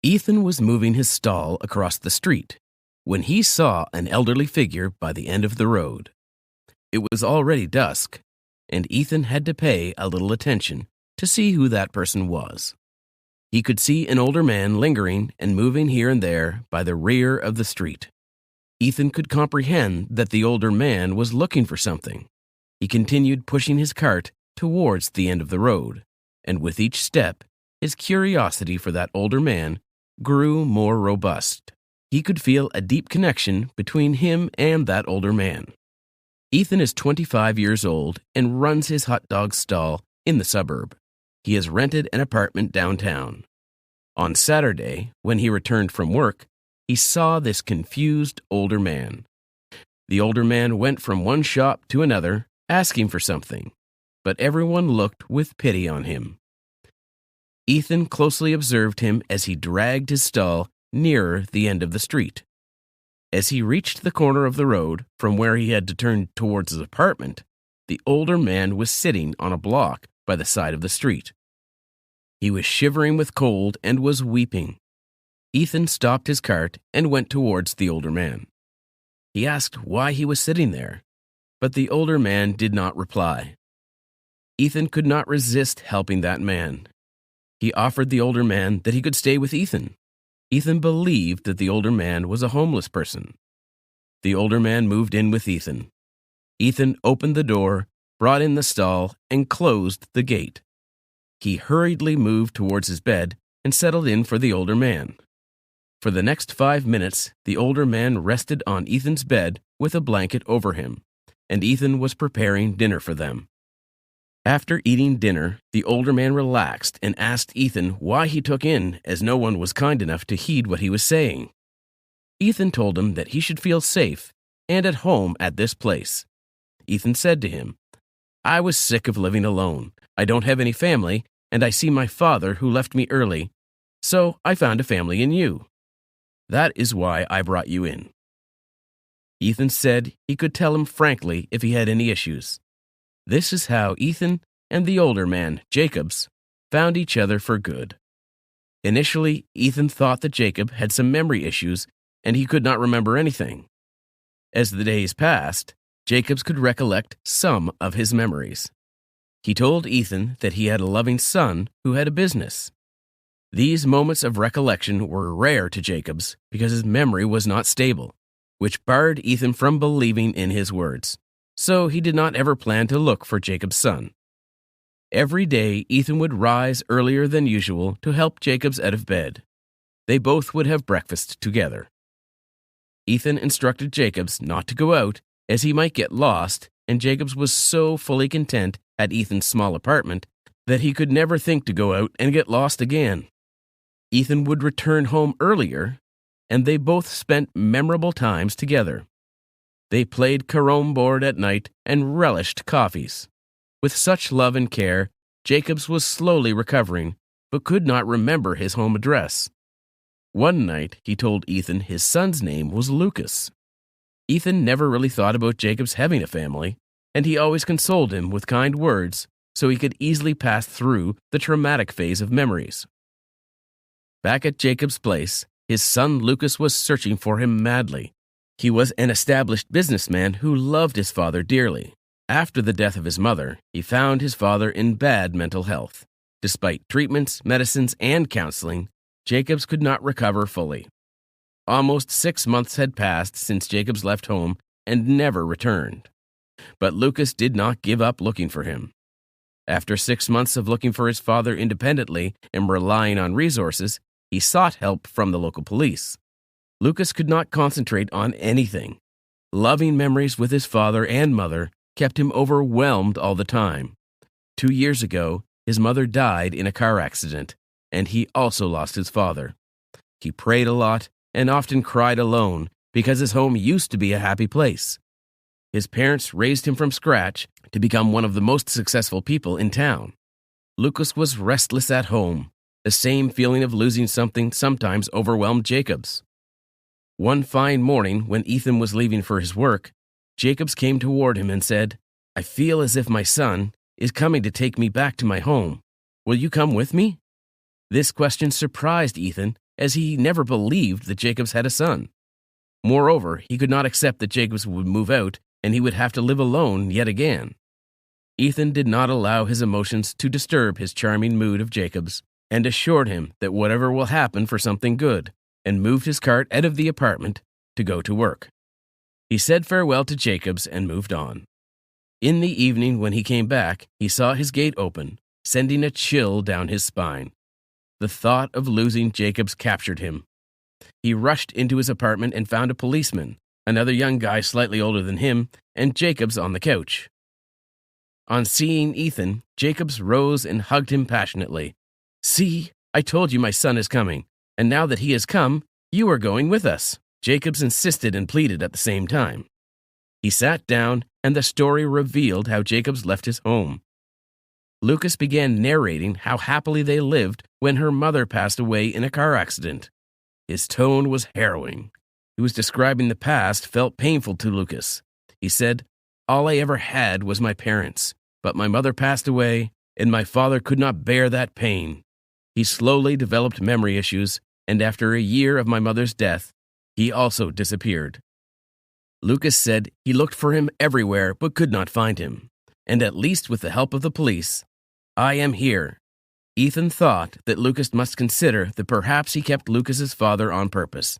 Ethan was moving his stall across the street when he saw an elderly figure by the end of the road. It was already dusk, and Ethan had to pay a little attention to see who that person was. He could see an older man lingering and moving here and there by the rear of the street. Ethan could comprehend that the older man was looking for something. He continued pushing his cart towards the end of the road, and with each step, his curiosity for that older man grew more robust. He could feel a deep connection between him and that older man. Ethan is 25 years old and runs his hot dog stall in the suburb. He has rented an apartment downtown. On Saturday, when he returned from work, he saw this confused older man. The older man went from one shop to another, asking for something, but everyone looked with pity on him. Ethan closely observed him as he dragged his stall nearer the end of the street. As he reached the corner of the road from where he had to turn towards his apartment, the older man was sitting on a block by the side of the street. He was shivering with cold and was weeping. Ethan stopped his cart and went towards the older man. He asked why he was sitting there, but the older man did not reply. Ethan could not resist helping that man. He offered the older man that he could stay with Ethan. Ethan believed that the older man was a homeless person. The older man moved in with Ethan. Ethan opened the door, brought in the stall, and closed the gate. He hurriedly moved towards his bed and settled in for the older man. For the next 5 minutes, the older man rested on Ethan's bed with a blanket over him, and Ethan was preparing dinner for them. After eating dinner, the older man relaxed and asked Ethan why he took in, as no one was kind enough to heed what he was saying. Ethan told him that he should feel safe and at home at this place. Ethan said to him, "I was sick of living alone. I don't have any family, and I see my father who left me early, so I found a family in you. That is why I brought you in." Ethan said he could tell him frankly if he had any issues. This is how Ethan and the older man, Jacobs, found each other for good. Initially, Ethan thought that Jacob had some memory issues and he could not remember anything. As the days passed, Jacobs could recollect some of his memories. He told Ethan that he had a loving son who had a business. These moments of recollection were rare to Jacobs because his memory was not stable, which barred Ethan from believing in his words. So he did not ever plan to look for Jacob's son. Every day, Ethan would rise earlier than usual to help Jacobs out of bed. They both would have breakfast together. Ethan instructed Jacobs not to go out, as he might get lost, and Jacobs was so fully content at Ethan's small apartment that he could never think to go out and get lost again. Ethan would return home earlier, and they both spent memorable times together. They played carom board at night and relished coffees. With such love and care, Jacobs was slowly recovering, but could not remember his home address. One night, he told Ethan his son's name was Lucas. Ethan never really thought about Jacobs having a family, and he always consoled him with kind words so he could easily pass through the traumatic phase of memories. Back at Jacob's place, his son Lucas was searching for him madly. He was an established businessman who loved his father dearly. After the death of his mother, he found his father in bad mental health. Despite treatments, medicines, and counseling, Jacobs could not recover fully. Almost 6 months had passed since Jacobs left home and never returned. But Lucas did not give up looking for him. After 6 months of looking for his father independently and relying on resources, he sought help from the local police. Lucas could not concentrate on anything. Loving memories with his father and mother kept him overwhelmed all the time. 2 years ago, his mother died in a car accident, and he also lost his father. He prayed a lot and often cried alone because his home used to be a happy place. His parents raised him from scratch to become one of the most successful people in town. Lucas was restless at home. The same feeling of losing something sometimes overwhelmed Jacobs. One fine morning, when Ethan was leaving for his work, Jacobs came toward him and said, "I feel as if my son is coming to take me back to my home. Will you come with me?" This question surprised Ethan as he never believed that Jacobs had a son. Moreover, he could not accept that Jacobs would move out and he would have to live alone yet again. Ethan did not allow his emotions to disturb his charming mood of Jacobs, and assured him that whatever will happen for something good, and moved his cart out of the apartment to go to work. He said farewell to Jacobs and moved on. In the evening, when he came back, he saw his gate open, sending a chill down his spine. The thought of losing Jacobs captured him. He rushed into his apartment and found a policeman, another young guy slightly older than him, and Jacobs on the couch. On seeing Ethan, Jacobs rose and hugged him passionately. "See, I told you my son is coming, and now that he has come, you are going with us." Jacobs insisted and pleaded at the same time. He sat down, and the story revealed how Jacobs left his home. Lucas began narrating how happily they lived when her mother passed away in a car accident. His tone was harrowing. He was describing the past felt painful to Lucas. He said, "All I ever had was my parents, but my mother passed away, and my father could not bear that pain. He slowly developed memory issues, and after a year of my mother's death, he also disappeared." Lucas said he looked for him everywhere but could not find him, and at least with the help of the police, "I am here." Ethan thought that Lucas must consider that perhaps he kept Lucas's father on purpose.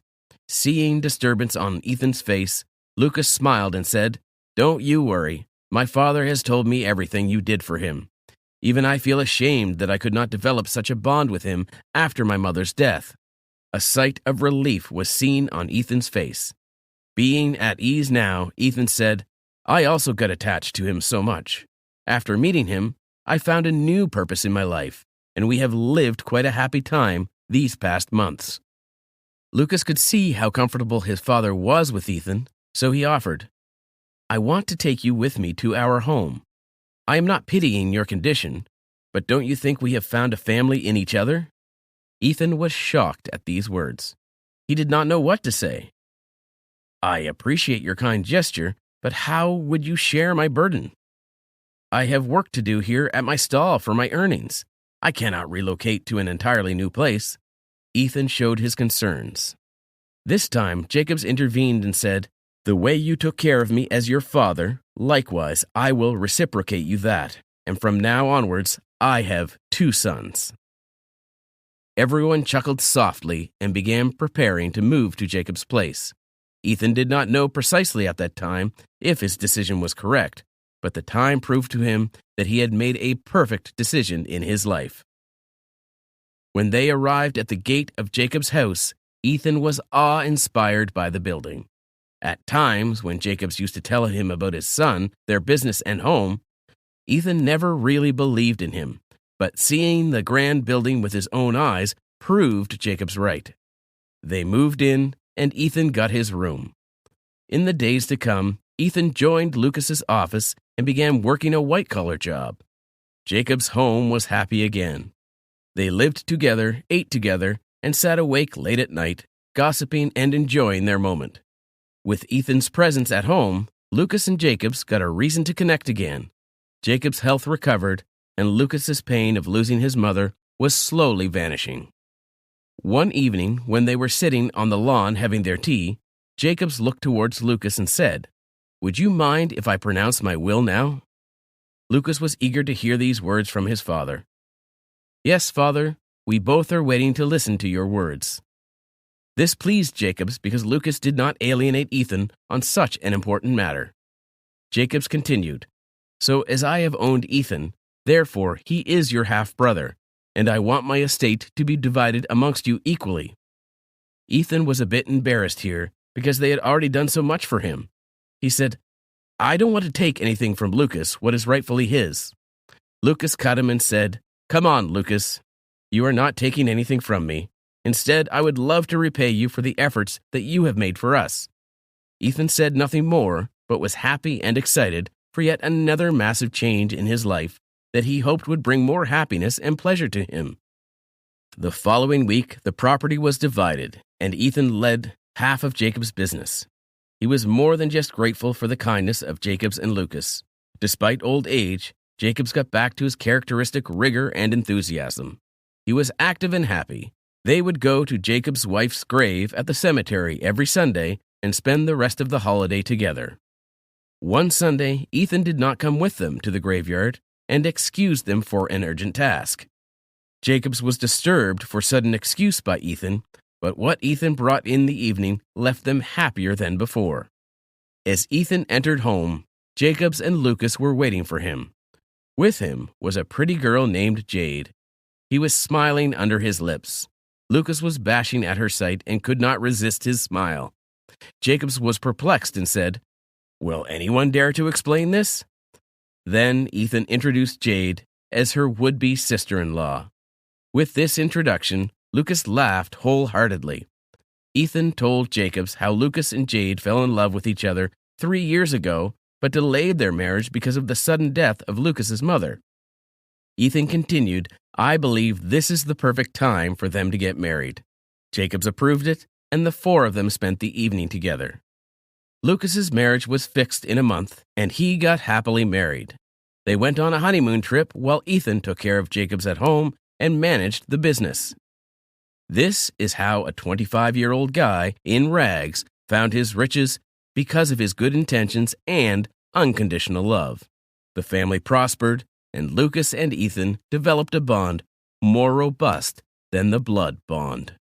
Seeing disturbance on Ethan's face, Lucas smiled and said, "Don't you worry. My father has told me everything you did for him. Even I feel ashamed that I could not develop such a bond with him after my mother's death." A sight of relief was seen on Ethan's face. Being at ease now, Ethan said, "I also got attached to him so much. After meeting him, I found a new purpose in my life, and we have lived quite a happy time these past months." Lucas could see how comfortable his father was with Ethan, so he offered, "I want to take you with me to our home. I am not pitying your condition, but don't you think we have found a family in each other?" Ethan was shocked at these words. He did not know what to say. "I appreciate your kind gesture, but how would you share my burden? I have work to do here at my stall for my earnings. I cannot relocate to an entirely new place." Ethan showed his concerns. This time, Jacobs intervened and said, "The way you took care of me as your father, likewise I will reciprocate you that, and from now onwards I have 2 sons." Everyone chuckled softly and began preparing to move to Jacob's place. Ethan did not know precisely at that time if his decision was correct, but the time proved to him that he had made a perfect decision in his life. When they arrived at the gate of Jacob's house, Ethan was awe-inspired by the building. At times, when Jacobs used to tell him about his son, their business and home, Ethan never really believed in him, but seeing the grand building with his own eyes proved Jacobs right. They moved in, and Ethan got his room. In the days to come, Ethan joined Lucas's office and began working a white-collar job. Jacob's home was happy again. They lived together, ate together, and sat awake late at night, gossiping and enjoying their moment. With Ethan's presence at home, Lucas and Jacobs got a reason to connect again. Jacob's health recovered, and Lucas's pain of losing his mother was slowly vanishing. One evening, when they were sitting on the lawn having their tea, Jacobs looked towards Lucas and said, "Would you mind if I pronounce my will now?" Lucas was eager to hear these words from his father. "Yes, father, we both are waiting to listen to your words." This pleased Jacobs because Lucas did not alienate Ethan on such an important matter. Jacobs continued, "So as I have owned Ethan, therefore he is your half-brother, and I want my estate to be divided amongst you equally." Ethan was a bit embarrassed here because they had already done so much for him. He said, "I don't want to take anything from Lucas, what is rightfully his." Lucas cut him and said, "Come on, Lucas. You are not taking anything from me. Instead, I would love to repay you for the efforts that you have made for us." Ethan said nothing more, but was happy and excited for yet another massive change in his life that he hoped would bring more happiness and pleasure to him. The following week, the property was divided, and Ethan led half of Jacob's business. He was more than just grateful for the kindness of Jacobs and Lucas. Despite old age, Jacobs got back to his characteristic rigor and enthusiasm. He was active and happy. They would go to Jacob's wife's grave at the cemetery every Sunday and spend the rest of the holiday together. One Sunday, Ethan did not come with them to the graveyard and excused them for an urgent task. Jacobs was disturbed for sudden excuse by Ethan, but what Ethan brought in the evening left them happier than before. As Ethan entered home, Jacobs and Lucas were waiting for him. With him was a pretty girl named Jade. He was smiling under his lips. Lucas was bashing at her sight and could not resist his smile. Jacobs was perplexed and said, "Will anyone dare to explain this?" Then Ethan introduced Jade as her would-be sister-in-law. With this introduction, Lucas laughed wholeheartedly. Ethan told Jacobs how Lucas and Jade fell in love with each other 3 years ago, but delayed their marriage because of the sudden death of Lucas's mother. Ethan continued, "I believe this is the perfect time for them to get married." Jacobs approved it, and the four of them spent the evening together. Lucas's marriage was fixed in a month, and he got happily married. They went on a honeymoon trip while Ethan took care of Jacobs at home and managed the business. This is how a 25-year-old guy in rags found his riches because of his good intentions and unconditional love. The family prospered, and Lucas and Ethan developed a bond more robust than the blood bond.